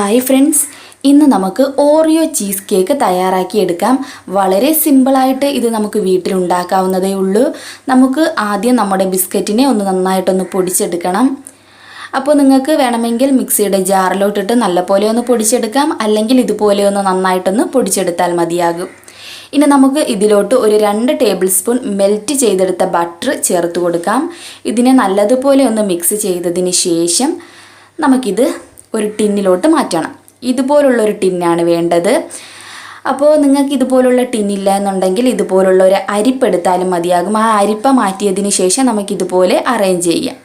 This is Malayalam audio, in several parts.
ഹായ് ഫ്രണ്ട്സ്, ഇന്ന് നമുക്ക് ഓറിയോ ചീസ് കേക്ക് തയ്യാറാക്കിയെടുക്കാം. വളരെ സിമ്പിളായിട്ട് ഇത് നമുക്ക് വീട്ടിലുണ്ടാക്കാവുന്നതേ ഉള്ളൂ. നമുക്ക് ആദ്യം നമ്മുടെ ബിസ്ക്കറ്റിനെ നന്നായിട്ടൊന്ന് പൊടിച്ചെടുക്കണം. അപ്പോൾ നിങ്ങൾക്ക് വേണമെങ്കിൽ മിക്സിയുടെ ജാറിലോട്ടിട്ട് നല്ലപോലെ ഒന്ന് പൊടിച്ചെടുക്കാം, അല്ലെങ്കിൽ ഇതുപോലെ നന്നായിട്ടൊന്ന് പൊടിച്ചെടുത്താൽ മതിയാകും. ഇനി നമുക്ക് ഇതിലോട്ട് ഒരു 2 ടേബിൾ സ്പൂൺ മെൽറ്റ് ചെയ്തെടുത്ത ബട്ടർ ചേർത്ത് കൊടുക്കാം. ഇതിനെ നല്ലതുപോലെ ഒന്ന് മിക്സ് ചെയ്തതിന് ശേഷം നമുക്കിത് ഒരു ടിന്നിലോട്ട് മാറ്റണം. ഇതുപോലുള്ളൊരു ടിന്നാണ് വേണ്ടത്. അപ്പോൾ നിങ്ങൾക്ക് ഇതുപോലുള്ള ടിന്നില്ല എന്നുണ്ടെങ്കിൽ ഇതുപോലുള്ള ഒരു അരിപ്പെടുത്താലും മതിയാകും. ആ അരിപ്പ മാറ്റിയതിന് ശേഷം നമുക്കിതുപോലെ അറേഞ്ച് ചെയ്യാം.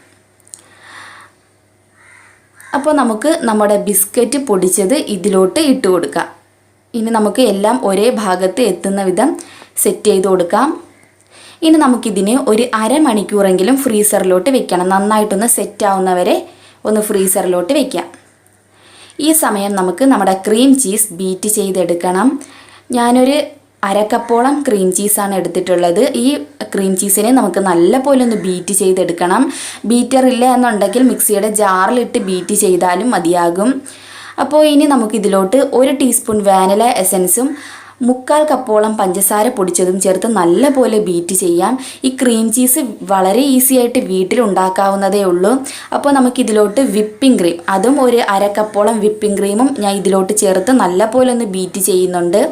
അപ്പോൾ നമുക്ക് നമ്മുടെ ബിസ്ക്കറ്റ് പൊടിച്ചത് ഇതിലോട്ട് ഇട്ട് കൊടുക്കാം. ഇനി നമുക്ക് എല്ലാം ഒരേ ഭാഗത്ത് എത്തുന്ന വിധം സെറ്റ് ചെയ്ത് കൊടുക്കാം. ഇനി നമുക്കിതിനെ ഒരു അരമണിക്കൂറെങ്കിലും ഫ്രീസറിലോട്ട് വെക്കണം. നന്നായിട്ടൊന്ന് സെറ്റ് ആവുന്നവരെ ഒന്ന് ഫ്രീസറിലോട്ട് വെക്കാം. ഈ സമയം നമുക്ക് നമ്മുടെ ക്രീം ചീസ് ബീറ്റ് ചെയ്തെടുക്കണം. ഞാനൊരു 1/2 കപ്പോളം ക്രീം ചീസാണ് എടുത്തിട്ടുള്ളത്. ഈ ക്രീം ചീസിനെ നമുക്ക് നല്ലപോലെ ഒന്ന് ബീറ്റ് ചെയ്തെടുക്കണം. ബീറ്റർ ഇല്ല എന്നുണ്ടെങ്കിൽ മിക്സിയുടെ ജാറിലിട്ട് ബീറ്റ് ചെയ്താലും മതിയാകും. അപ്പോൾ ഇനി നമുക്കിതിലോട്ട് 1 ടീസ്പൂൺ വാനില എസൻസും 3/4 കപ്പോളം പഞ്ചസാര പൊടിച്ചതും ചേർത്ത് നല്ലപോലെ ബീറ്റ് ചെയ്യാം. ഈ ക്രീം ചീസ് വളരെ ഈസി ആയിട്ട് വീട്ടിലുണ്ടാക്കാവുന്നതേ ഉള്ളൂ. അപ്പോൾ നമുക്കിതിലോട്ട് വിപ്പിംഗ് ക്രീം, അതും ഒരു 1/2 കപ്പോളം വിപ്പിംഗ് ക്രീമും ഞാൻ ഇതിലോട്ട് ചേർത്ത് നല്ലപോലെ ഒന്ന് ബീറ്റ് ചെയ്യുന്നുണ്ട്.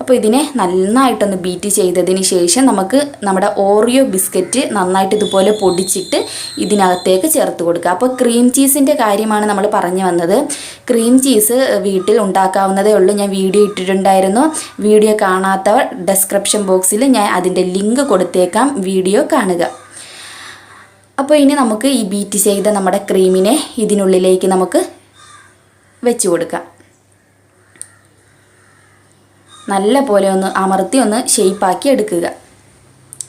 അപ്പോൾ ഇതിനെ നന്നായിട്ടൊന്ന് ബീറ്റ് ചെയ്തതിന് ശേഷം നമുക്ക് നമ്മുടെ ഓറിയോ ബിസ്ക്കറ്റ് നന്നായിട്ട് ഇതുപോലെ പൊടിച്ചിട്ട് ഇതിനകത്തേക്ക് ചേർത്ത് കൊടുക്കുക. അപ്പോൾ ക്രീം ചീസിൻ്റെ കാര്യമാണ് നമ്മൾ പറഞ്ഞു വന്നത്. ക്രീം ചീസ് വീട്ടിൽ ഉണ്ടാക്കാവുന്നതേ ഉള്ളൂ. ഞാൻ വീഡിയോ ഇട്ടിട്ടുണ്ടായിരുന്നു. വീഡിയോ കാണാത്തവർ ഡിസ്ക്രിപ്ഷൻ ബോക്സിൽ ഞാൻ അതിൻ്റെ ലിങ്ക് കൊടുത്തേക്കാം, വീഡിയോ കാണുക. അപ്പോൾ ഇനി നമുക്ക് ഈ ബീറ്റ് ചെയ്ത നമ്മുടെ ക്രീമിനെ ഇതിനുള്ളിലേക്ക് നമുക്ക് വെച്ച് കൊടുക്കാം. നല്ല പോലെ ഒന്ന് അമർത്തി ഒന്ന് ഷേപ്പാക്കി എടുക്കുക.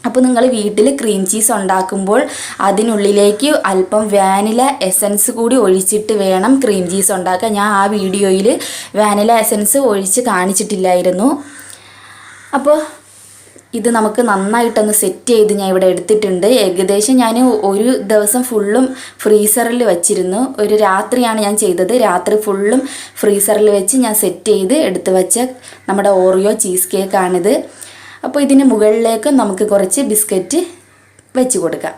അപ്പോൾ നിങ്ങൾ വീട്ടിൽ ക്രീം ചീസ് ഉണ്ടാക്കുമ്പോൾ അതിനുള്ളിലേക്ക് അല്പം വാനില എസൻസ് കൂടി ഒഴിച്ചിട്ട് വേണം ക്രീം ചീസ് ഉണ്ടാക്കാൻ. ഞാൻ ആ വീഡിയോയിൽ വാനില എസൻസ് ഒഴിച്ച് കാണിച്ചിട്ടില്ലായിരുന്നു. അപ്പോൾ ഇത് നമുക്ക് നന്നായിട്ടൊന്ന് സെറ്റ് ചെയ്ത് ഞാൻ ഇവിടെ എടുത്തിട്ടുണ്ട്. ഏകദേശം ഞാൻ ഒരു ദിവസം ഫുള്ളും ഫ്രീസറിൽ വെച്ചിരുന്നു. ഒരു രാത്രിയാണ് ഞാൻ ചെയ്തത്. രാത്രി ഫുള്ളും ഫ്രീസറിൽ വെച്ച് ഞാൻ സെറ്റ് ചെയ്ത് എടുത്ത് വെച്ച നമ്മുടെ ഓറിയോ ചീസ് കേക്കാണിത്. അപ്പോൾ ഇതിന് മുകളിലേക്ക് നമുക്ക് കുറച്ച് ബിസ്ക്കറ്റ് വെച്ച് കൊടുക്കാം.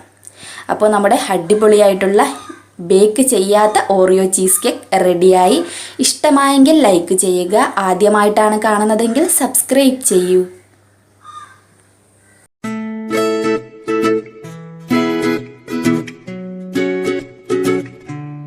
അപ്പോൾ നമ്മുടെ അടിപൊളിയായിട്ടുള്ള ബേക്ക് ചെയ്യാത്ത ഓറിയോ ചീസ് കേക്ക് റെഡിയായി. ഇഷ്ടമായെങ്കിൽ ലൈക്ക് ചെയ്യുക. ആദ്യമായിട്ടാണ് കാണുന്നതെങ്കിൽ സബ്സ്ക്രൈബ് ചെയ്യൂ.